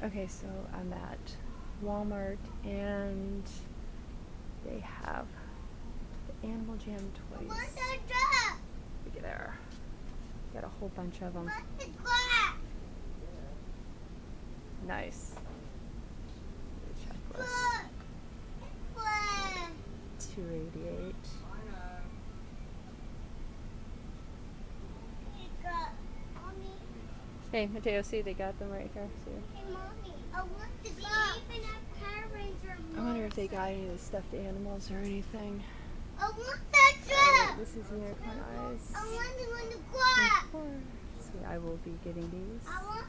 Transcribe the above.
Okay, so I'm at Walmart and they have the Animal Jam toys. Look at there. Got a whole bunch of them. Nice. Checklist. 288. Hey, Mateo, see, they got them right here. See? Hey, Mommy, I want to even have Power Ranger. I wonder if they got any of the stuffed animals or anything. I want that Alright, this is Unicorn Eyes. I want to go. See, I will be getting these. I want